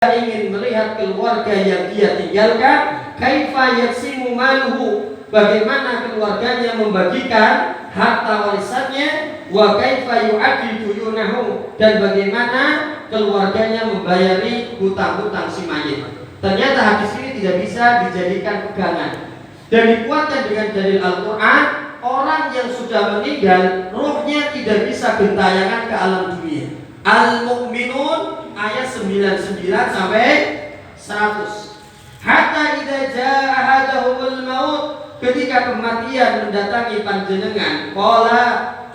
ingin melihat keluarga yang dia tinggalkan, kaifa yaksimu maluhu, bagaimana keluarganya membagikan harta warisannya, wa kaifa yu'addi duyunahu, dan bagaimana keluarganya membayari hutang-hutang si mayit. Ternyata hadis ini tidak bisa dijadikan pegangan dan dikuatkan dengan dalil Al-Quran. Orang yang sudah meninggal, ruhnya tidak bisa gentayangan ke alam dunia. Al-Mu'minun ayat 99 sampai 100. Hatta idza jaa ahadahumul maut, ketika kematian mendatangi panjenengan, qala,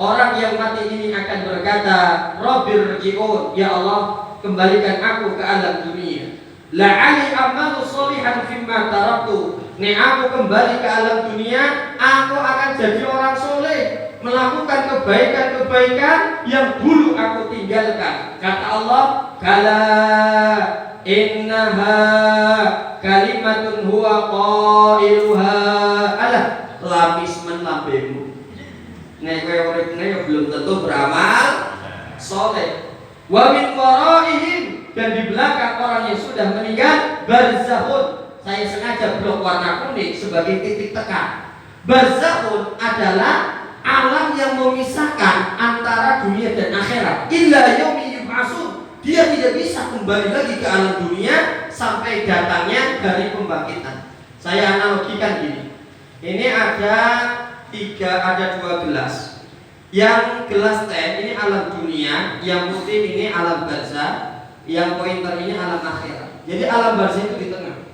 orang yang mati ini akan berkata, Rabbir rji'un, ya Allah, kembalikan aku ke alam dunia. La'ali amalu sholihan fimma taraktu, nek aku kembali ke alam dunia, aku akan jadi orang soleh, melakukan kebaikan-kebaikan yang dulu aku tinggalkan. Kata Allah, kala innaha kalimatun huwa qailuha. Alah, lapis menlambemu. Nek kowe uripne belum tentu beramal soleh. Wa min waraihim, dan di belakang orang yang sudah meninggal, barzakhun. Saya sengaja blok warna kuning sebagai titik tekan. Barzakhun adalah alam yang memisahkan antara dunia dan akhirat. Illa yaumi yub'atsun, dia tidak bisa kembali lagi ke alam dunia sampai datangnya hari pembangkitan. Saya analogikan gini. Ini ada 12 gelas. Yang gelas teh ini alam dunia, yang putih ini alam barzah, yang pointer ini alam akhirat. Jadi alam barzah itu di tengah.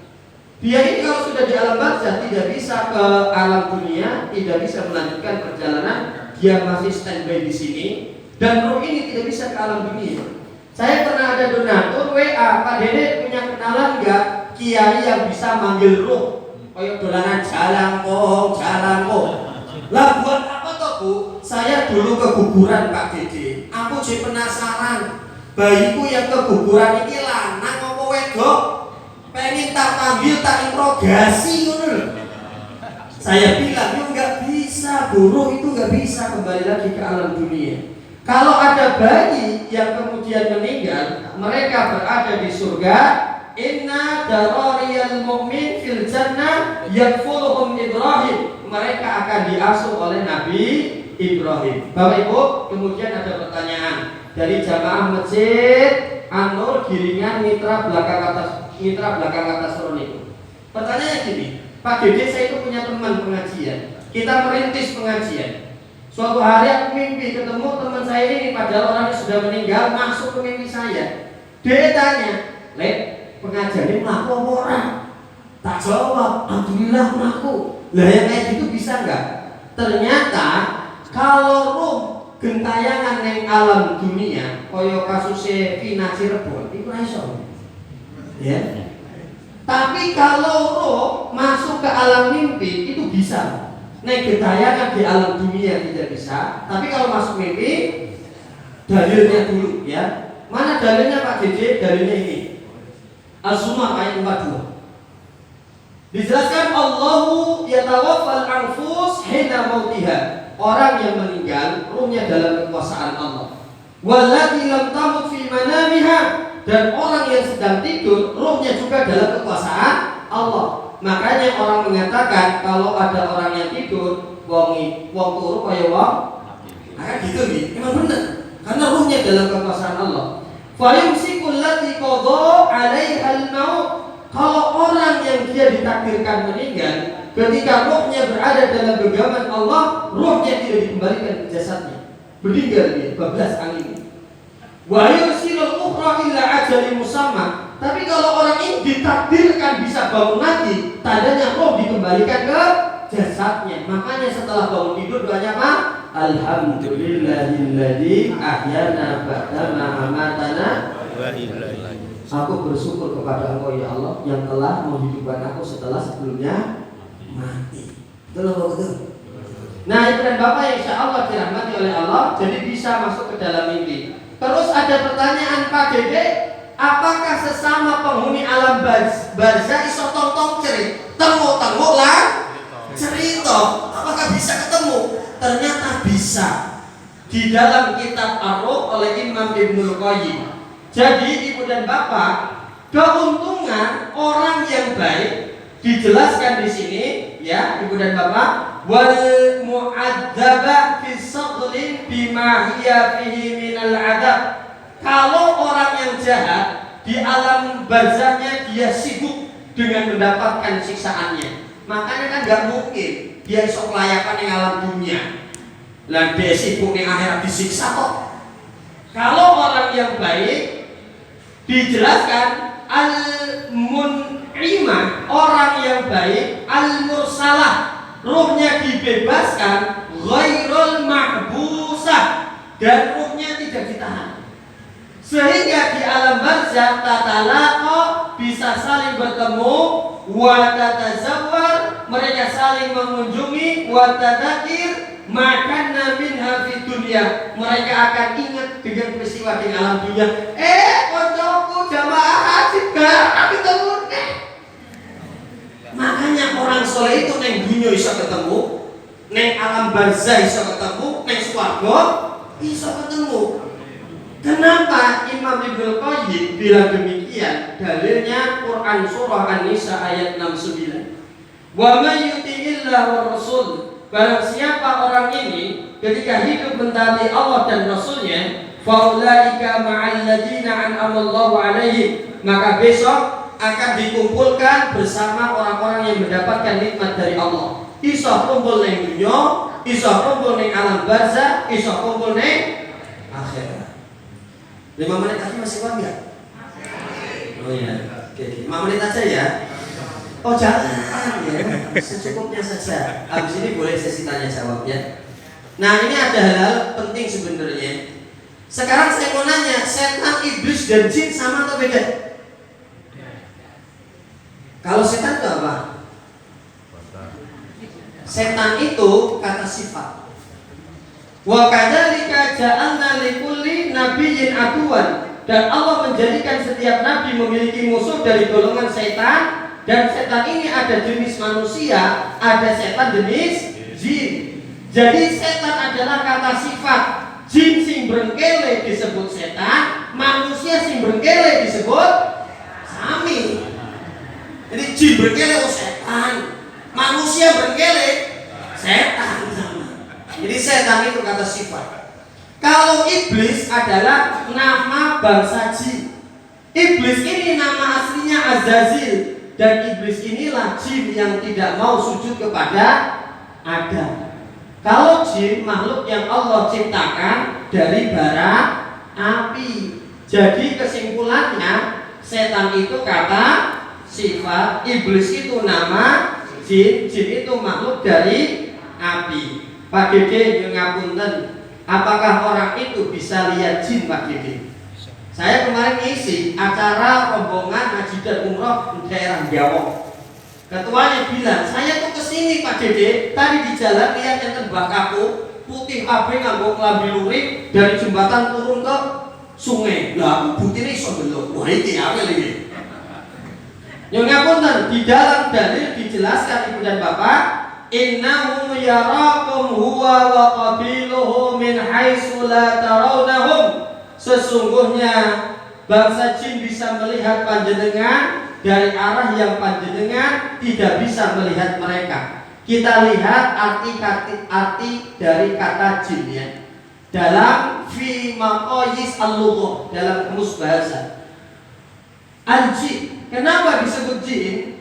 Dia ini kalau sudah di alam barzah tidak bisa ke alam dunia, tidak bisa melanjutkan perjalanan, dia masih standby di sini, dan roh ini tidak bisa ke alam dunia. Saya pernah ada donatur WA, Pak Dede punya kenalan nggak kiai yang bisa manggil roh? Kayak dolanan jalan kok. Lah buat apa toh Bu? Saya dulu keguguran Pak Dede. Aku jadi penasaran, bayiku yang keguguran ini lanang apa wedok? Pengen tak panggil, tak interogasi ngono. Saya bilang, "Yo enggak bisa, buruh itu enggak bisa kembali lagi ke alam dunia." Kalau ada bayi yang kemudian meninggal, mereka berada di surga. Inna darariyal mu'min fil jannah yakfuluhum Ibrahim. Mereka akan diasuh oleh Nabi Ibrahim. Bapak Ibu, kemudian ada pertanyaan dari jamaah Masjid An-Nur Giringan Mitra belakang atas Roniku. Pertanyaannya gini, Pak Dede, saya itu punya teman pengajian. Kita merintis pengajian. Suatu hari aku mimpi ketemu teman saya ini, padahal orangnya sudah meninggal, masuk ke mimpi saya. Dia tanya, "Lek, pengajian ini melaku apa orang?" Tak jawab, "Alhamdulillah melaku." Lah yang kayak gitu bisa nggak? Ternyata kalau roh gentayangan yang alam dunia, koyo kasusnya Vina Cirebon, itu iso. Ya. Tapi kalau roh masuk ke alam mimpi itu bisa. Nek gentayangan di alam dunia tidak bisa, tapi kalau masuk mimpi, dalilnya dulu ya. Mana dalilnya Pak Dede? Dalilnya ini. Az-Zumar ayat 42. Dijelaskan Allahu yatawaffal anfus hina mautiha. Orang yang meninggal, ruhnya dalam kekuasaan Allah. Wallati lam tamut fi manamiha, dan orang yang sedang tidur, ruhnya juga dalam kekuasaan Allah. Makanya orang mengatakan kalau ada orang yang tidur, wong turu kaya wong. Nah, gitu nih, emang benar. Karena ruhnya dalam kekuasaan Allah. Fa yumsikul lati qadha 'alaiha al-maut. Kalau orang yang dia ditakdirkan meninggal, ketika ruhnya berada dalam genggaman Allah, ruhnya tidak dikembalikan ke jasadnya. Meninggal dia, bablas angin. Wa yursilul ukhra illa ajalin musamma. Tapi kalau orang ini ditakdirkan bisa bangun lagi, tandanya roh dikembalikan ke jasadnya. Makanya setelah bangun tidur doanya apa? Alhamdulillahilladzi ahyana ba'da ma amatana wa ilaihi. Aku bersyukur kepada Engkau ya Allah yang telah menghidupkan aku setelah sebelumnya mati. Betul. Nah, Ibu dan Bapak yang insya Allah dirahmati oleh Allah, jadi bisa masuk ke dalam mimpi. Terus ada pertanyaan, Pak Dede, apakah sesama penghuni alam barzah iso tong cerit? Temu lah cerita. Apakah bisa ketemu? Ternyata bisa. Di dalam kitab Ar-Ruh oleh Imam Ibnul Qayyim. Jadi Ibu dan Bapak, Keuntungan orang yang baik dijelaskan di sini ya Ibu dan Bapak, wal mu'adzaba fi saghlin bima hiya fihi minal adab. Kalau orang yang jahat di alam barzahnya dia sibuk dengan mendapatkan siksaannya, makanya kan nggak mungkin dia sok layakan yang alam dunia lan dia sibuk yang akhirat disiksa kok. Kalau orang yang baik dijelaskan al-mun'imah, orang yang baik, al-mursalah, ruhnya dibebaskan, ghairul mahbusah, dan ruhnya tidak ditahan. Sehingga di alam barzah tatalaqa, bisa saling bertemu, wa tatazawwar, mereka saling mengunjungi, wa tadakir, makanna minha fid dunya, mereka akan ingat dengan peristiwa di alam dunia. Koncoku jamaah haji kami telune. Makanya orang soleh itu neng dunia bisa ketemu, neng alam barzah bisa ketemu, neng swarga bisa ketemu. Kenapa Imam Ibnu Qayyim bilang demikian? Dalilnya Quran surah An-Nisa ayat 69. Wa may yuti'illah wa rasul, barang siapa orang ini ketika hidup mentaati Allah dan Rasulnya, faulaika ma'al ladzina an'amallahu alaihim, maka besok akan dikumpulkan bersama orang-orang yang mendapatkan nikmat dari Allah. Isa kumpul ning dunya, isa kumpul ning alam barzah, isa kumpul ning akhirat. 5 menit lagi masih kuat enggak? Oh iya. Oke, 5 menit aja ya. Oh jangan ya, secukupnya saja. Habis ini boleh sesi tanya jawab ya. Nah ini ada hal-hal penting sebenarnya. Sekarang saya mau nanya, setan, iblis, dan jin sama atau beda? Kalau setan itu apa? Setan itu kata sifat. Wa kadzalika ja'alna likulli nabiyyin aduwan, dan Allah menjadikan setiap nabi memiliki musuh dari golongan setan, dan setan ini ada jenis manusia, ada setan jenis jin. Jadi setan adalah kata sifat. Jin sing brengkele disebut setan, manusia sing brengkele disebut sami. Jadi jin brengkele setan, manusia brengkele setan. Jadi setan itu kata sifat. Kalau iblis adalah nama bangsa jin. Iblis ini nama aslinya Azazil, dan iblis inilah jin yang tidak mau sujud kepada Adam. Kalau jin makhluk yang Allah ciptakan dari bara api. Jadi kesimpulannya setan itu kata sifat, iblis itu nama, jin itu makhluk dari api. Pak Dede ngapunten, apakah orang itu bisa lihat jin Pak Dede? Saya kemarin ngisi acara rombongan haji dan umroh di daerah Jawa. Ketuanya bilang, saya tuh kesini Pak Dede, tadi di jalan lihat enten Mbah Kapu putih kabeh nganggo klambi lurik dari jembatan turun ke sungai. Lah aku butine iso delok. Wah iki apel iki. Yang ngapunten, di dalam dalil dijelaskan Ibu dan Bapak, innahum yarakum huwa wa qabiluhu min haitsu la tarawnahum. Sesungguhnya bangsa jin bisa melihat panjenengan dari arah yang panjenengan tidak bisa melihat mereka. Kita lihat arti dari kata jin ya. Dalam fi maqayis al-lughah, dalam kamus bahasa. Al-jin, kenapa disebut jin?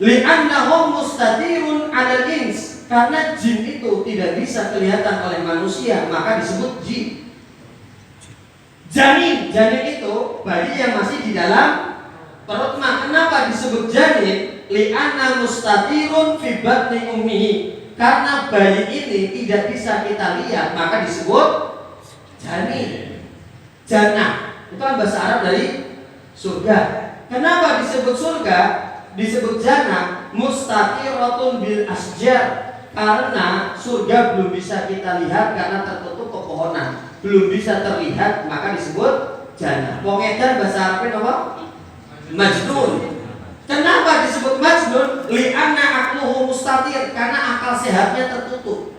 Li'annahum mustatirun 'alal ins, karena jin itu tidak bisa kelihatan oleh manusia, maka disebut jin. Janin itu bayi yang masih di dalam perut mak. Kenapa disebut janin? Li'anna mustatirun fi batni ummihi, karena bayi ini tidak bisa kita lihat, maka disebut janin. Jannah itu kan bahasa Arab dari surga. Kenapa disebut surga? Disebut jannah, mustaqiratun bil asjar, karena surga belum bisa kita lihat karena tertutup pepohonan, belum bisa terlihat, maka disebut jannah. Wong edan bahasa Arabnya apa? Majnun. Kenapa disebut majnun? Li'anna aqluhu mustatir, karena akal sehatnya tertutup.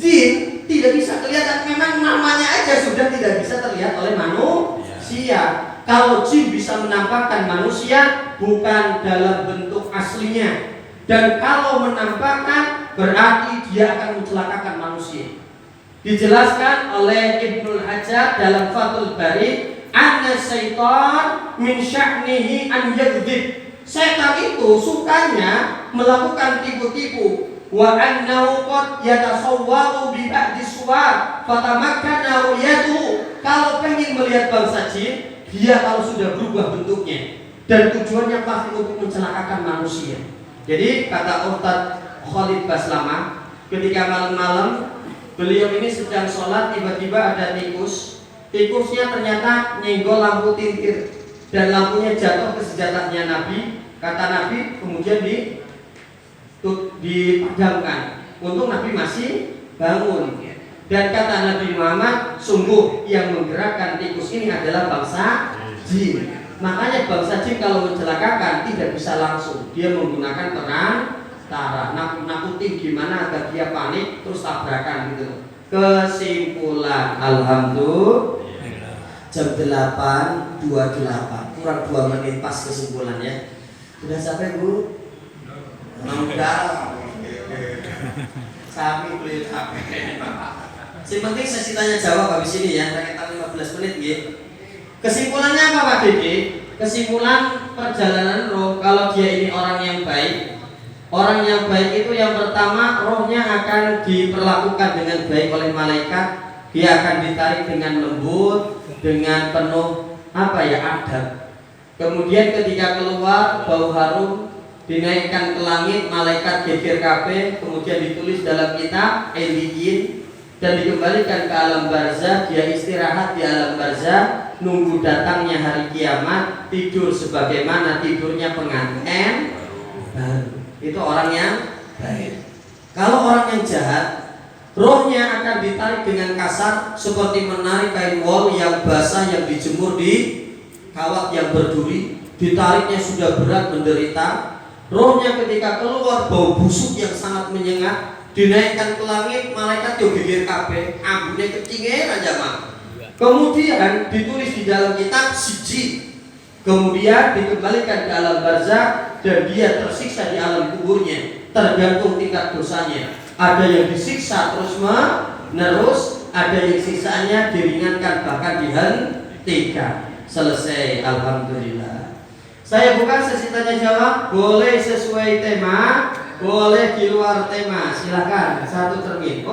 Jin tidak bisa kelihatan, memang namanya aja sudah tidak bisa terlihat oleh manusia. kalau jin bisa menampakkan manusia bukan dalam bentuk aslinya, dan kalau menampakkan berarti dia akan mencelakakan manusia. Dijelaskan oleh Ibnul Hajar dalam Fathul Bari, anna syaitan min sya'nihi an yaghdib. Setan itu sukanya melakukan tipu-tipu. Wa annahu qad yatasawwaru bi ba'di suwar fatamakkana ru'yatuhu. Kalau pengen melihat bangsa jin, dia kalau sudah berubah bentuknya dan tujuannya pasti untuk mencelakakan manusia. Jadi kata Ustaz Khalid Baslama, ketika malam-malam beliau ini sedang sholat, tiba-tiba ada tikus. Tikusnya ternyata nyenggol lampu tintir dan lampunya jatuh ke senjatanya Nabi. Kata Nabi kemudian dipadamkan. Untung Nabi masih bangun. Dan kata Nabi Muhammad, sungguh yang menggerakkan tikus ini adalah bangsa jin. Makanya bangsa jin kalau mencelakakan tidak bisa langsung, dia menggunakan perantara, nakutin gimana agar dia panik terus tabrakan gitu. Kesimpulan, alhamdulillah jam 8.28 kurang 2 menit pas kesimpulannya. Sudah sampai Bu? Udah. Sampai beli HP. Yang penting sesi tanya jawab habis ini ya, sekitar 15 menit gitu. Kesimpulannya apa Pak Dede? Kesimpulan perjalanan roh, kalau dia ini orang yang baik. Orang yang baik itu yang pertama, rohnya akan diperlakukan dengan baik oleh malaikat. Dia akan ditarik dengan lembut, dengan penuh adab. Kemudian ketika keluar bau harum, dinaikkan ke langit, malaikat geger kabeh, kemudian ditulis dalam kitab Eliyin dan dikembalikan ke alam barzah. Dia istirahat di alam barzah, nunggu datangnya hari kiamat, tidur sebagaimana tidurnya pengantin baru. Itu orang yang baik. Kalau orang yang jahat, rohnya akan ditarik dengan kasar seperti menarik kain wol yang basah yang dijemur di kawat yang berduri. Ditariknya sudah berat, menderita. Rohnya ketika keluar bau busuk yang sangat menyengat, dinaikkan ke langit, malaikat yo geger kabeh, ambune kecingen aja mah. Kemudian ditulis di dalam kitab siji. Kemudian dikembalikan ke alam barzah dan dia tersiksa di alam kuburnya, tergantung tingkat dosanya. Ada yang disiksa terus menerus, ada yang siksaannya diringankan bahkan dihentikan. Selesai, alhamdulillah. Saya buka sesi tanya jawab, boleh sesuai tema, boleh di luar tema. Silakan, 1 termin.